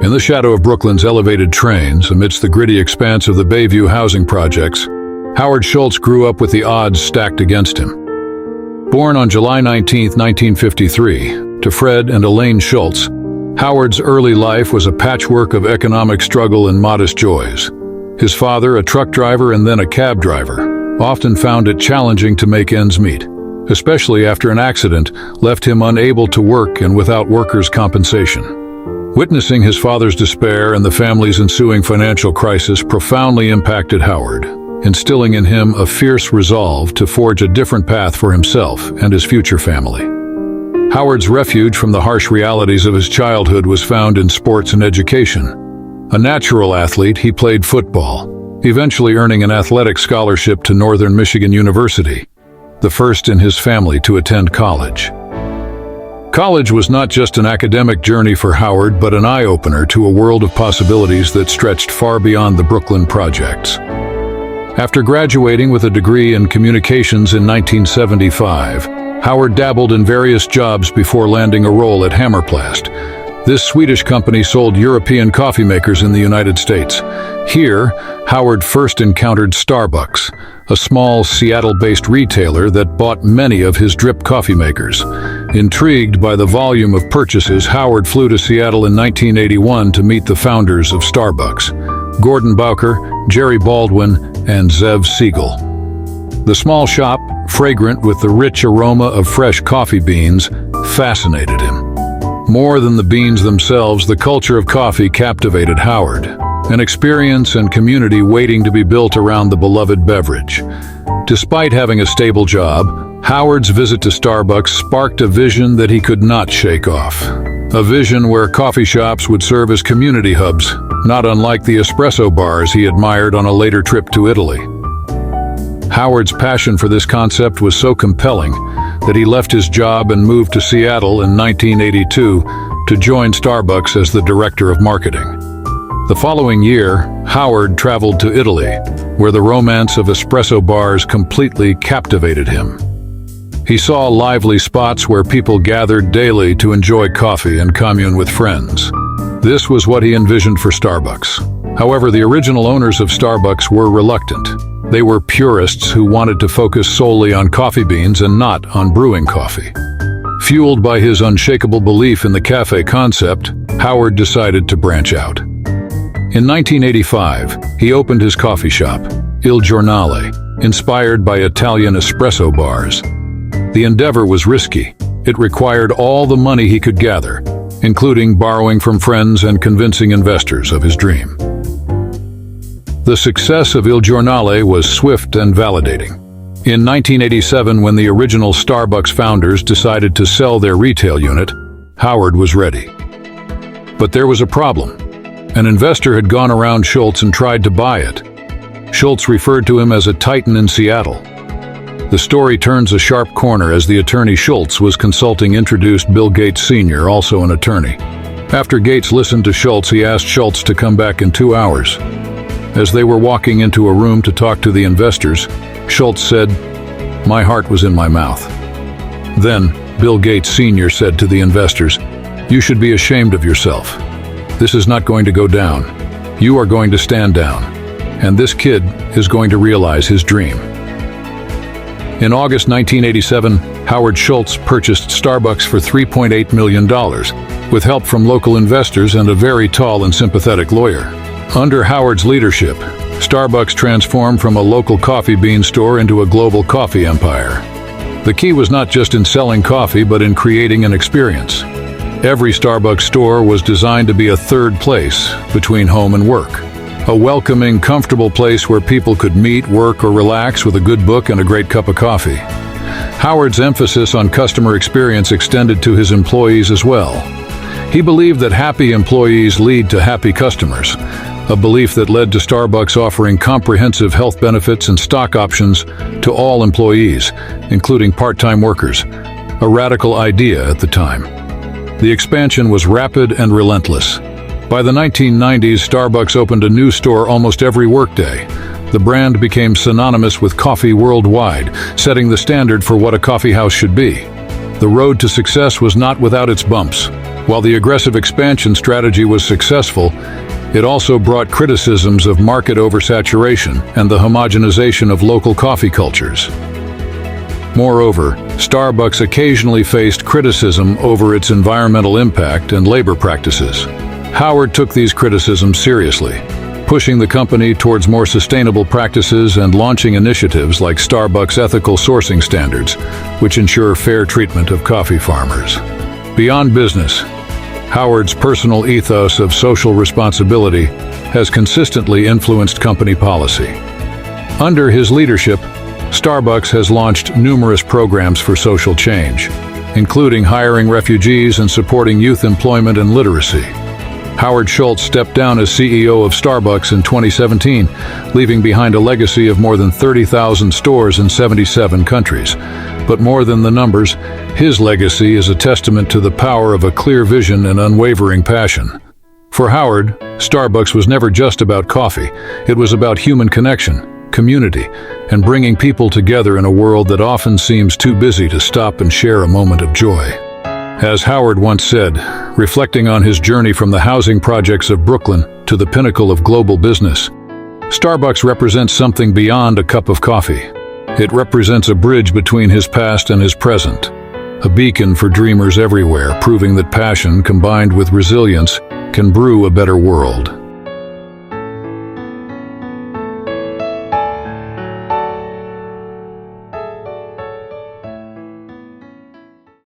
In the shadow of Brooklyn's elevated trains, amidst the gritty expanse of the Bayview housing projects, Howard Schultz grew up with the odds stacked against him. Born on July 19, 1953, to Fred and Elaine Schultz, Howard's early life was a patchwork of economic struggle and modest joys. His father, a truck driver and then a cab driver, often found it challenging to make ends meet, especially after an accident left him unable to work and without workers' compensation. Witnessing his father's despair and the family's ensuing financial crisis profoundly impacted Howard, instilling in him a fierce resolve to forge a different path for himself and his future family. Howard's refuge from the harsh realities of his childhood was found in sports and education. A natural athlete, he played football, eventually earning an athletic scholarship to Northern Michigan University, the first in his family to attend college. College was not just an academic journey for Howard, but an eye-opener to a world of possibilities that stretched far beyond the Brooklyn projects. After graduating with a degree in communications in 1975, Howard dabbled in various jobs before landing a role at Hammerplast. This Swedish company sold European coffee makers in the United States. Here, Howard first encountered Starbucks, a small Seattle-based retailer that bought many of his drip coffee makers. Intrigued by the volume of purchases, Howard flew to Seattle in 1981 to meet the founders of Starbucks, Gordon Bowker, Jerry Baldwin, and Zev Siegel. The small shop, fragrant with the rich aroma of fresh coffee beans, fascinated him. More than the beans themselves, the culture of coffee captivated Howard, an experience and community waiting to be built around the beloved beverage. Despite having a stable job, Howard's visit to Starbucks sparked a vision that he could not shake off. A vision where coffee shops would serve as community hubs, not unlike the espresso bars he admired on a later trip to Italy. Howard's passion for this concept was so compelling that he left his job and moved to Seattle in 1982 to join Starbucks as the director of marketing. The following year, Howard traveled to Italy, where the romance of espresso bars completely captivated him. He saw lively spots where people gathered daily to enjoy coffee and commune with friends. This was what he envisioned for Starbucks. However, the original owners of Starbucks were reluctant. They were purists who wanted to focus solely on coffee beans and not on brewing coffee. Fueled by his unshakable belief in the cafe concept, Howard decided to branch out. In 1985, he opened his coffee shop, Il Giornale, inspired by Italian espresso bars. The endeavor was risky. It required all the money he could gather, including borrowing from friends and convincing investors of his dream. The success of Il Giornale was swift and validating. In 1987, when the original Starbucks founders decided to sell their retail unit, Howard was ready. But there was a problem. An investor had gone around Schultz and tried to buy it. Schultz referred to him as a titan in Seattle. The story turns a sharp corner as the attorney Schultz was consulting introduced Bill Gates Sr., also an attorney. After Gates listened to Schultz, he asked Schultz to come back in 2 hours. As they were walking into a room to talk to the investors, Schultz said, "My heart was in my mouth." Then, Bill Gates Sr. said to the investors, "You should be ashamed of yourself. This is not going to go down. You are going to stand down. And this kid is going to realize his dream." In August 1987, Howard Schultz purchased Starbucks for $3.8 million, with help from local investors and a very tall and sympathetic lawyer. Under Howard's leadership, Starbucks transformed from a local coffee bean store into a global coffee empire. The key was not just in selling coffee, but in creating an experience. Every Starbucks store was designed to be a third place between home and work. A welcoming, comfortable place where people could meet, work, or relax with a good book and a great cup of coffee. Howard's emphasis on customer experience extended to his employees as well. He believed that happy employees lead to happy customers, a belief that led to Starbucks offering comprehensive health benefits and stock options to all employees, including part-time workers, a radical idea at the time. The expansion was rapid and relentless. By the 1990s, Starbucks opened a new store almost every workday. The brand became synonymous with coffee worldwide, setting the standard for what a coffee house should be. The road to success was not without its bumps. While the aggressive expansion strategy was successful, it also brought criticisms of market oversaturation and the homogenization of local coffee cultures. Moreover, Starbucks occasionally faced criticism over its environmental impact and labor practices. Howard took these criticisms seriously, pushing the company towards more sustainable practices and launching initiatives like Starbucks ethical sourcing standards, which ensure fair treatment of coffee farmers. Beyond business, Howard's personal ethos of social responsibility has consistently influenced company policy. Under his leadership, Starbucks has launched numerous programs for social change, including hiring refugees and supporting youth employment and literacy. Howard Schultz stepped down as CEO of Starbucks in 2017, leaving behind a legacy of more than 30,000 stores in 77 countries. But more than the numbers, his legacy is a testament to the power of a clear vision and unwavering passion. For Howard, Starbucks was never just about coffee. It was about human connection, community, and bringing people together in a world that often seems too busy to stop and share a moment of joy. As Howard once said, reflecting on his journey from the housing projects of Brooklyn to the pinnacle of global business, Starbucks represents something beyond a cup of coffee. It represents a bridge between his past and his present, a beacon for dreamers everywhere, proving that passion combined with resilience can brew a better world.